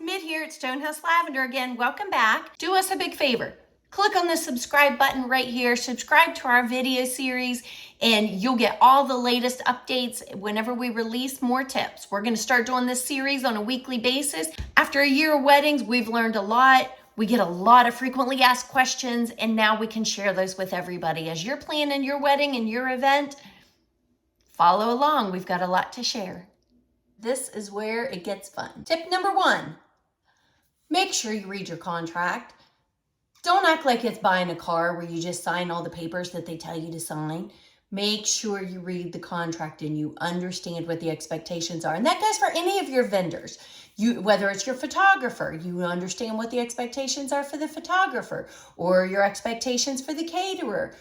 Mid here at Stonehouse Lavender again. Welcome back. Do us a big favor. Click on the subscribe button right here. Subscribe to our video series and you'll get all the latest updates whenever we release more tips. We're going to start doing this series on a weekly basis. After a year of weddings, we've learned a lot. We get a lot of frequently asked questions, and now we can share those with everybody. As you're planning your wedding and your event, follow along. We've got a lot to share. This is where it gets fun. Tip number 1, make sure you read your contract. Don't act like it's buying a car where you just sign all the papers that they tell you to sign. Make sure you read the contract and you understand what the expectations are. And that goes for any of your vendors. Whether it's your photographer, you understand what the expectations are for the photographer, or your expectations for the caterer.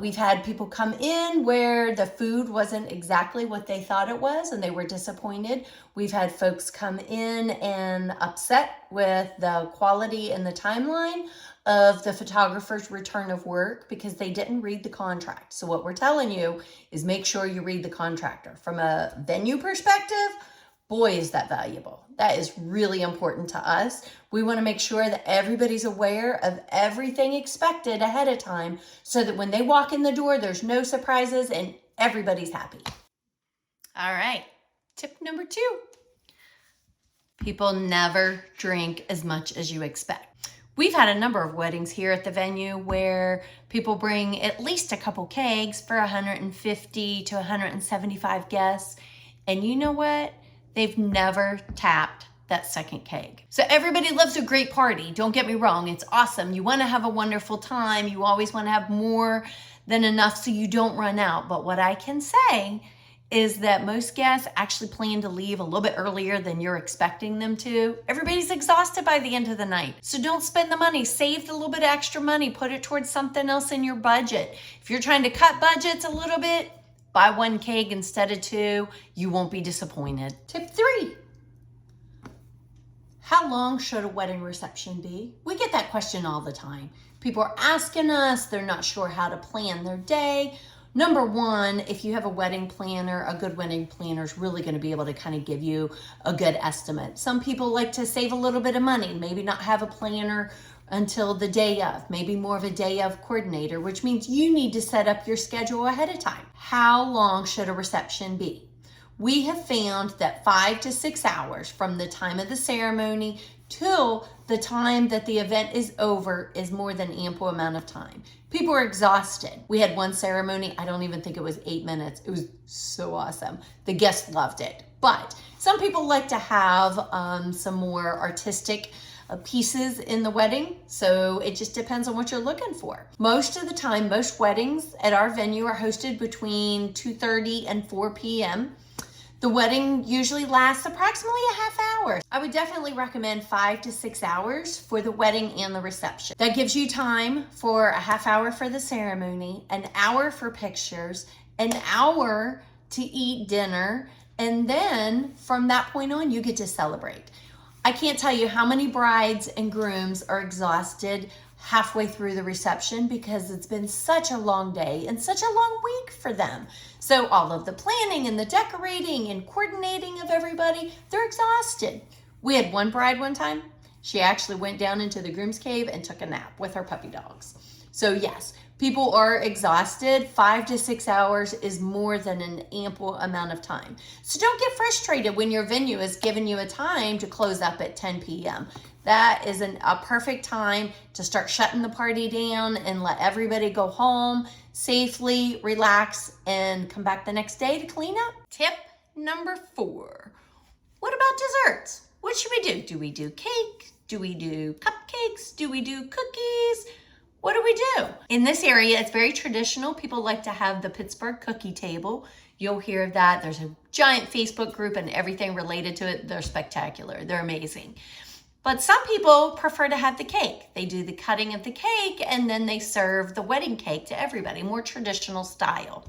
We've had people come in where the food wasn't exactly what they thought it was and they were disappointed. We've had folks come in and upset with the quality and the timeline of the photographer's return of work because they didn't read the contract. So what we're telling you is make sure you read the contractor. From a venue perspective, boy, is that valuable. That is really important to us. We want to make sure that everybody's aware of everything expected ahead of time so that when they walk in the door, there's no surprises and everybody's happy. All right, tip number 2. People never drink as much as you expect. We've had a number of weddings here at the venue where people bring at least a couple kegs for 150 to 175 guests. And you know what? They've never tapped that second keg. So everybody loves a great party. Don't get me wrong. It's awesome. You want to have a wonderful time. You always want to have more than enough so you don't run out. But what I can say is that most guests actually plan to leave a little bit earlier than you're expecting them to. Everybody's exhausted by the end of the night. So don't spend the money. Save a little bit of extra money. Put it towards something else in your budget. If you're trying to cut budgets a little bit, buy 1 keg instead of 2. You won't be disappointed. Tip 3. How long should a wedding reception be? We get that question all the time. People are asking us, they're not sure how to plan their day. Number 1, if you have a wedding planner, a good wedding planner is really going to be able to kind of give you a good estimate. Some people like to save a little bit of money, maybe not have a planner until the day of, maybe more of a day of coordinator, which means you need to set up your schedule ahead of time. How long should a reception be? We have found that 5 to 6 hours from the time of the ceremony till the time that the event is over is more than ample amount of time. People are exhausted. We had one ceremony, I don't even think it was 8 minutes. It was so awesome. The guests loved it. But some people like to have some more artistic pieces in the wedding. So it just depends on what you're looking for. Most of the time, most weddings at our venue are hosted between 2:30 and 4 p.m. The wedding usually lasts approximately a half hour. I would definitely recommend 5 to 6 hours for the wedding and the reception. That gives you time for a half hour for the ceremony, an hour for pictures, an hour to eat dinner, and then from that point on, you get to celebrate. I can't tell you how many brides and grooms are exhausted halfway through the reception because it's been such a long day and such a long week for them. So all of the planning and the decorating and coordinating of everybody, they're exhausted. We had one bride one time, she actually went down into the groom's cave and took a nap with her puppy dogs. So yes, people are exhausted. 5 to 6 hours is more than an ample amount of time. So don't get frustrated when your venue is giving you a time to close up at 10 p.m. That is a perfect time to start shutting the party down and let everybody go home safely, relax, and come back the next day to clean up. Tip number 4. What about desserts? What should we do? Do we do cake? Do we do cupcakes? Do we do cookies? What do we do? In this area, it's very traditional. People like to have the Pittsburgh cookie table. You'll hear of that. There's a giant Facebook group and everything related to it. They're spectacular. They're amazing. But some people prefer to have the cake. They do the cutting of the cake and then they serve the wedding cake to everybody, more traditional style.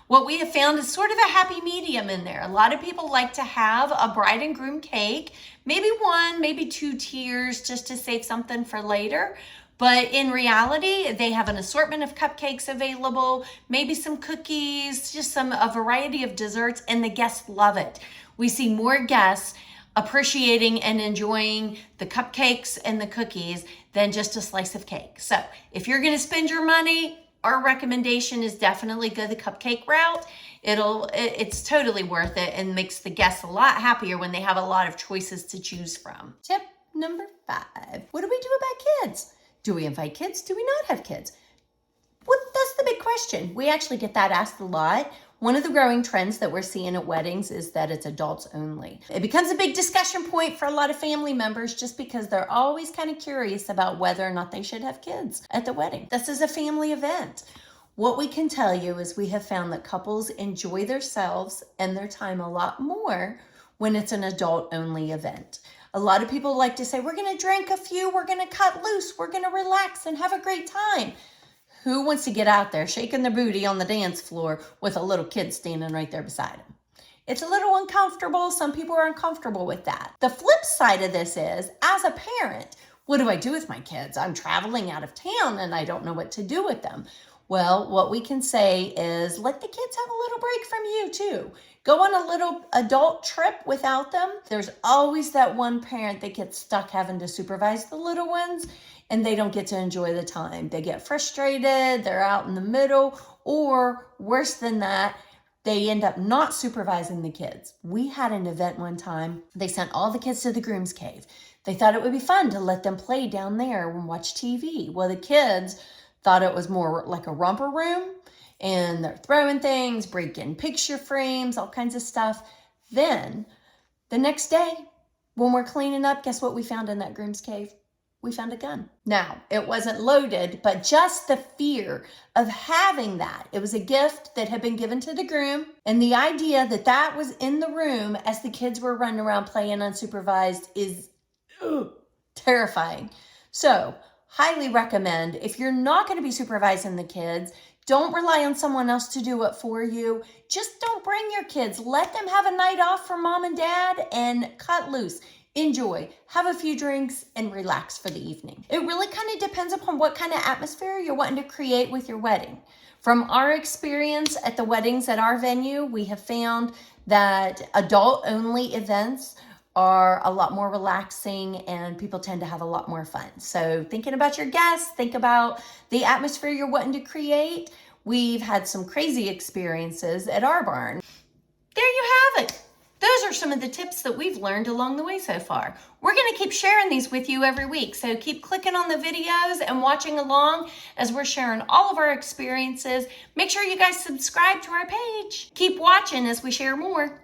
What we have found is sort of a happy medium in there. A lot of people like to have a bride and groom cake, maybe 1, maybe 2 tiers just to save something for later. But in reality, they have an assortment of cupcakes available, maybe some cookies, just a variety of desserts, and the guests love it. We see more guests appreciating and enjoying the cupcakes and the cookies than just a slice of cake. So if you're gonna spend your money, our recommendation is definitely go the cupcake route. It's totally worth it and makes the guests a lot happier when they have a lot of choices to choose from. Tip number 5, what do we do about kids? Do we invite kids? Do we not have kids? Well, that's the big question. We actually get that asked a lot. One of the growing trends that we're seeing at weddings is that it's adults only. It becomes a big discussion point for a lot of family members just because they're always kind of curious about whether or not they should have kids at the wedding. This is a family event. What we can tell you is we have found that couples enjoy themselves and their time a lot more when it's an adult-only event. A lot of people like to say, we're going to drink a few, we're going to cut loose, we're going to relax and have a great time. Who wants to get out there shaking their booty on the dance floor with a little kid standing right there beside them? It's a little uncomfortable. Some people are uncomfortable with that. The flip side of this is, as a parent, what do I do with my kids? I'm traveling out of town and I don't know what to do with them. Well, what we can say is let the kids have a little break from you too. Go on a little adult trip without them. There's always that one parent that gets stuck having to supervise the little ones and they don't get to enjoy the time. They get frustrated, they're out in the middle, or worse than that, they end up not supervising the kids. We had an event one time, they sent all the kids to the groom's cave. They thought it would be fun to let them play down there and watch TV. Well, the kids thought it was more like a romper room, and they're throwing things, breaking picture frames, all kinds of stuff. Then, the next day, when we're cleaning up, guess what we found in that groom's cave? We found a gun. Now, it wasn't loaded, but just the fear of having that. It was a gift that had been given to the groom, and the idea that that was in the room as the kids were running around playing unsupervised is terrifying. So, highly recommend, if you're not going to be supervising the kids, don't rely on someone else to do it for you. Just don't bring your kids. Let them have a night off from mom and dad and cut loose. Enjoy, have a few drinks, and relax for the evening. It really kind of depends upon what kind of atmosphere you're wanting to create with your wedding. From our experience at the weddings at our venue, we have found that adult-only events are a lot more relaxing and people tend to have a lot more fun. So thinking about your guests, think about the atmosphere you're wanting to create. We've had some crazy experiences at our barn. There you have it. Those are some of the tips that we've learned along the way so far. We're going to keep sharing these with you every week, so keep clicking on the videos and watching along as we're sharing all of our experiences. Make sure you guys subscribe to our page. Keep watching as we share more.